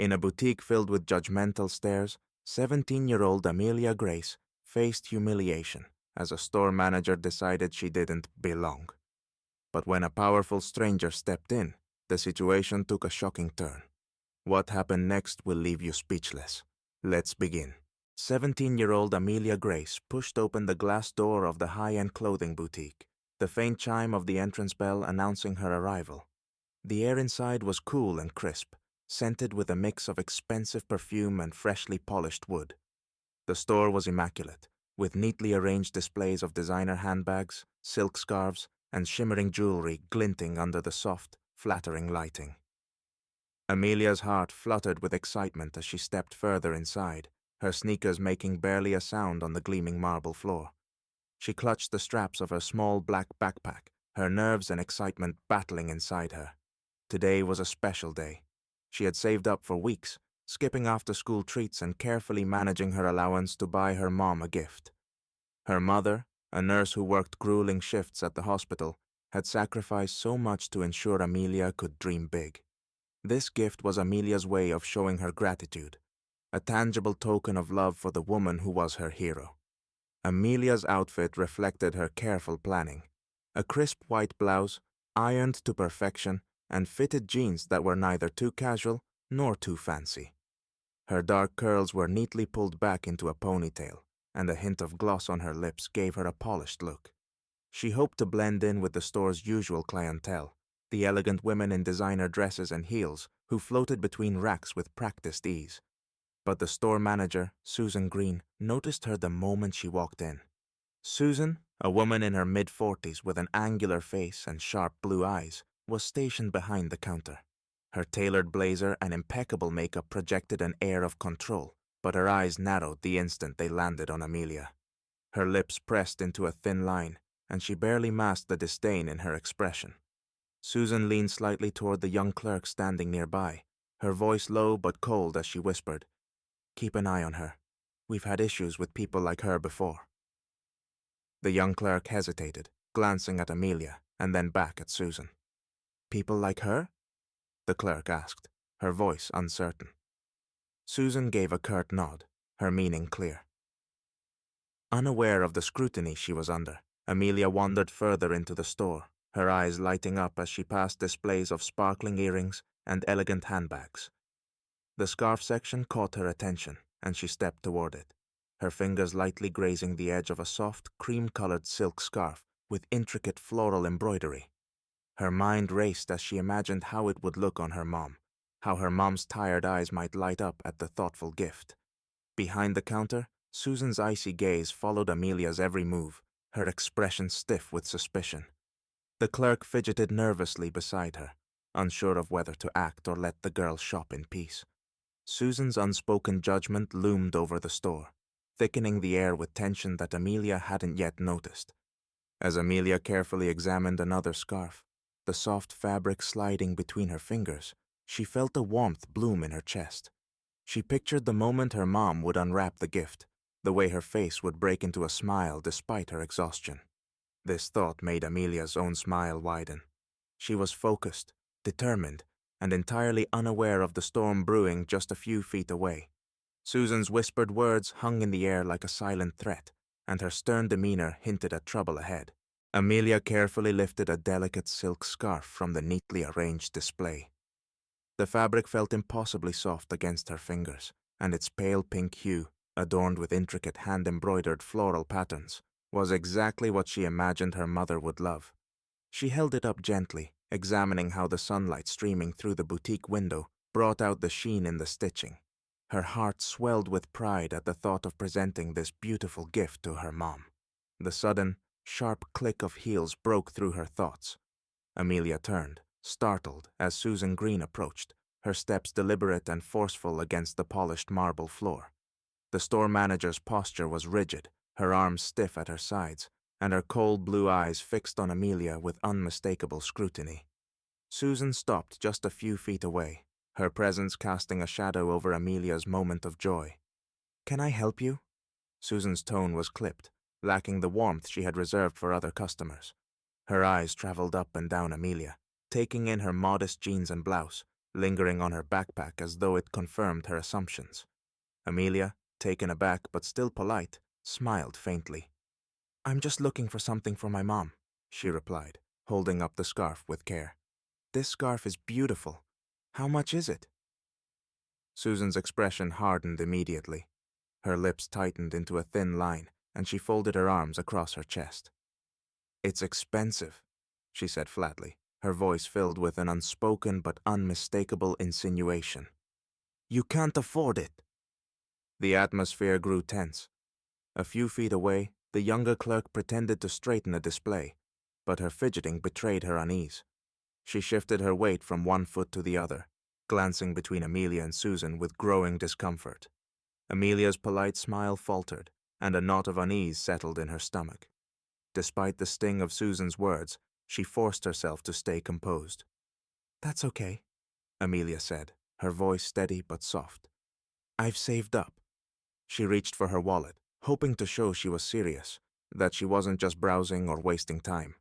In a boutique filled with judgmental stares, 17-year-old Amelia Grace faced humiliation as a store manager decided she didn't belong. But when a powerful stranger stepped in, the situation took a shocking turn. What happened next will leave you speechless. Let's begin. 17-year-old Amelia Grace pushed open the glass door of the high-end clothing boutique, the faint chime of the entrance bell announcing her arrival. The air inside was cool and crisp, scented with a mix of expensive perfume and freshly polished wood. The store was immaculate, with neatly arranged displays of designer handbags, silk scarves, and shimmering jewelry glinting under the soft, flattering lighting. Amelia's heart fluttered with excitement as she stepped further inside, her sneakers making barely a sound on the gleaming marble floor. She clutched the straps of her small black backpack, her nerves and excitement battling inside her. Today was a special day. She had saved up for weeks, skipping after-school treats and carefully managing her allowance to buy her mom a gift. Her mother, a nurse who worked grueling shifts at the hospital, had sacrificed so much to ensure Amelia could dream big. This gift was Amelia's way of showing her gratitude, a tangible token of love for the woman who was her hero. Amelia's outfit reflected her careful planning. A crisp white blouse, ironed to perfection, and fitted jeans that were neither too casual nor too fancy. Her dark curls were neatly pulled back into a ponytail, and a hint of gloss on her lips gave her a polished look. She hoped to blend in with the store's usual clientele, the elegant women in designer dresses and heels who floated between racks with practiced ease. But the store manager, Susan Green, noticed her the moment she walked in. Susan, a woman in her mid-40s with an angular face and sharp blue eyes, was stationed behind the counter. Her tailored blazer and impeccable makeup projected an air of control, but her eyes narrowed the instant they landed on Amelia. Her lips pressed into a thin line, and she barely masked the disdain in her expression. Susan leaned slightly toward the young clerk standing nearby, her voice low but cold as she whispered, "Keep an eye on her. We've had issues with people like her before." The young clerk hesitated, glancing at Amelia and then back at Susan. "People like her?" the clerk asked, her voice uncertain. Susan gave a curt nod, her meaning clear. Unaware of the scrutiny she was under, Amelia wandered further into the store, her eyes lighting up as she passed displays of sparkling earrings and elegant handbags. The scarf section caught her attention, and she stepped toward it, her fingers lightly grazing the edge of a soft, cream-colored silk scarf with intricate floral embroidery. Her mind raced as she imagined how it would look on her mom, how her mom's tired eyes might light up at the thoughtful gift. Behind the counter, Susan's icy gaze followed Amelia's every move, her expression stiff with suspicion. The clerk fidgeted nervously beside her, unsure of whether to act or let the girl shop in peace. Susan's unspoken judgment loomed over the store, thickening the air with tension that Amelia hadn't yet noticed. As Amelia carefully examined another scarf, the soft fabric sliding between her fingers, she felt a warmth bloom in her chest. She pictured the moment her mom would unwrap the gift, the way her face would break into a smile despite her exhaustion. This thought made Amelia's own smile widen. She was focused, determined, and entirely unaware of the storm brewing just a few feet away. Susan's whispered words hung in the air like a silent threat, and her stern demeanor hinted at trouble ahead. Amelia carefully lifted a delicate silk scarf from the neatly arranged display. The fabric felt impossibly soft against her fingers, and its pale pink hue, adorned with intricate hand-embroidered floral patterns, was exactly what she imagined her mother would love. She held it up gently, examining how the sunlight streaming through the boutique window brought out the sheen in the stitching. Her heart swelled with pride at the thought of presenting this beautiful gift to her mom. The sudden, sharp click of heels broke through her thoughts. Amelia turned, startled, as Susan Green approached, her steps deliberate and forceful against the polished marble floor. The store manager's posture was rigid, her arms stiff at her sides, and her cold blue eyes fixed on Amelia with unmistakable scrutiny. Susan stopped just a few feet away, her presence casting a shadow over Amelia's moment of joy. "Can I help you?" Susan's tone was clipped, lacking the warmth she had reserved for other customers. Her eyes traveled up and down Amelia, taking in her modest jeans and blouse, lingering on her backpack as though it confirmed her assumptions. Amelia, taken aback but still polite, smiled faintly. "I'm just looking for something for my mom," she replied, holding up the scarf with care. "This scarf is beautiful. How much is it?" Susan's expression hardened immediately. Her lips tightened into a thin line, and she folded her arms across her chest. "It's expensive," she said flatly, her voice filled with an unspoken but unmistakable insinuation. "You can't afford it." The atmosphere grew tense. A few feet away, the younger clerk pretended to straighten a display, but her fidgeting betrayed her unease. She shifted her weight from one foot to the other, glancing between Amelia and Susan with growing discomfort. Amelia's polite smile faltered, and a knot of unease settled in her stomach. Despite the sting of Susan's words, she forced herself to stay composed. "That's okay," Amelia said, her voice steady but soft. "I've saved up." She reached for her wallet, hoping to show she was serious, that she wasn't just browsing or wasting time.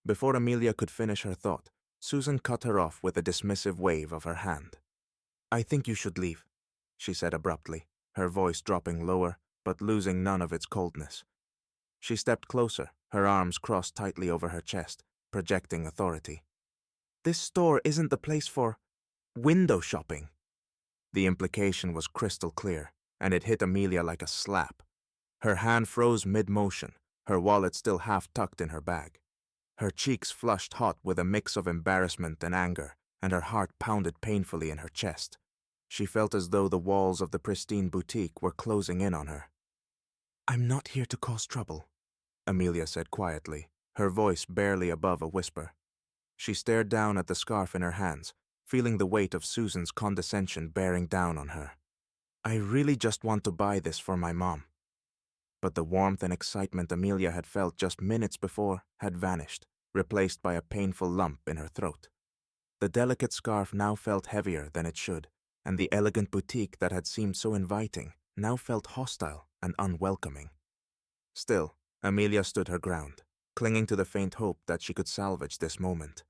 Before Amelia could finish her thought, Susan cut her off with a dismissive wave of her hand. "I think you should leave," she said abruptly, her voice dropping lower, but losing none of its coldness. She stepped closer, her arms crossed tightly over her chest, projecting authority. "This store isn't the place for window shopping." The implication was crystal clear, and it hit Amelia like a slap. Her hand froze mid-motion, her wallet still half tucked in her bag. Her cheeks flushed hot with a mix of embarrassment and anger, and her heart pounded painfully in her chest. She felt as though the walls of the pristine boutique were closing in on her. "I'm not here to cause trouble," Amelia said quietly, her voice barely above a whisper. She stared down at the scarf in her hands, feeling the weight of Susan's condescension bearing down on her. "I really just want to buy this for my mom." But the warmth and excitement Amelia had felt just minutes before had vanished, replaced by a painful lump in her throat. The delicate scarf now felt heavier than it should, and the elegant boutique that had seemed so inviting now felt hostile and unwelcoming. Still, Amelia stood her ground, clinging to the faint hope that she could salvage this moment.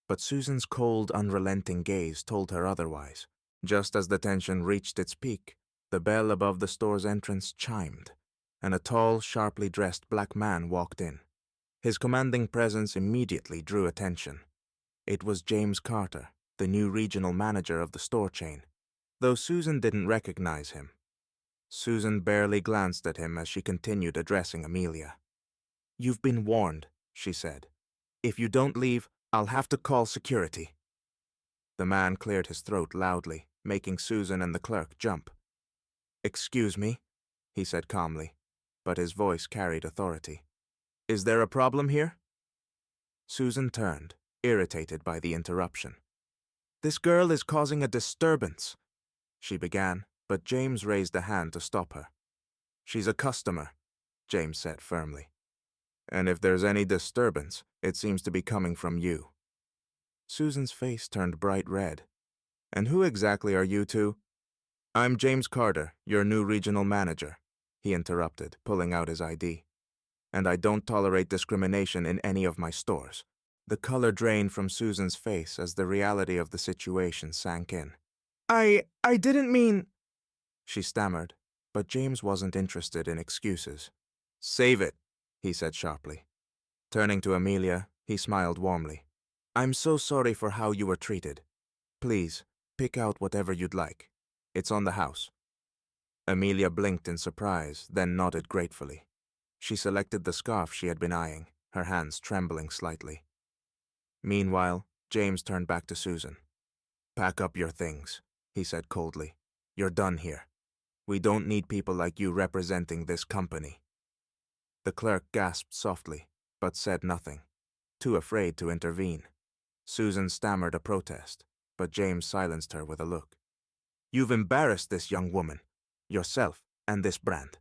But Susan's cold, unrelenting gaze told her otherwise. Just as the tension reached its peak, the bell above the store's entrance chimed, and a tall, sharply dressed black man walked in. His commanding presence immediately drew attention. It was James Carter, the new regional manager of the store chain, though Susan didn't recognize him. Susan barely glanced at him as she continued addressing Amelia. "You've been warned," she said. "If you don't leave, I'll have to call security." The man cleared his throat loudly, making Susan and the clerk jump. "Excuse me," he said calmly, but his voice carried authority. "Is there a problem here?" Susan turned, irritated by the interruption. "This girl is causing a disturbance," she began, but James raised a hand to stop her. "She's a customer," James said firmly. "And if there's any disturbance, it seems to be coming from you." Susan's face turned bright red. "And who exactly are you two?" "I'm James Carter, your new regional manager," he interrupted, pulling out his ID. "And I don't tolerate discrimination in any of my stores." The color drained from Susan's face as the reality of the situation sank in. I didn't mean," she stammered, but James wasn't interested in excuses. "Save it," he said sharply. Turning to Amelia, he smiled warmly. "I'm so sorry for how you were treated. Please, pick out whatever you'd like. It's on the house." Amelia blinked in surprise, then nodded gratefully. She selected the scarf she had been eyeing, her hands trembling slightly. Meanwhile, James turned back to Susan. "Pack up your things," he said coldly. "You're done here. We don't need people like you representing this company." The clerk gasped softly, but said nothing, too afraid to intervene. Susan stammered a protest, but James silenced her with a look. "You've embarrassed this young woman, yourself, and this brand.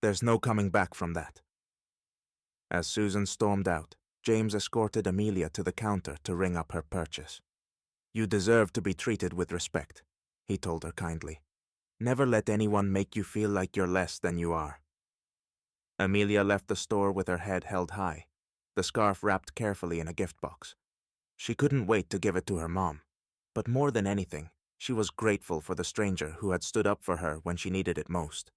There's no coming back from that." As Susan stormed out, James escorted Amelia to the counter to ring up her purchase. "You deserve to be treated with respect," he told her kindly. "Never let anyone make you feel like you're less than you are." Amelia left the store with her head held high, the scarf wrapped carefully in a gift box. She couldn't wait to give it to her mom. But more than anything, she was grateful for the stranger who had stood up for her when she needed it most.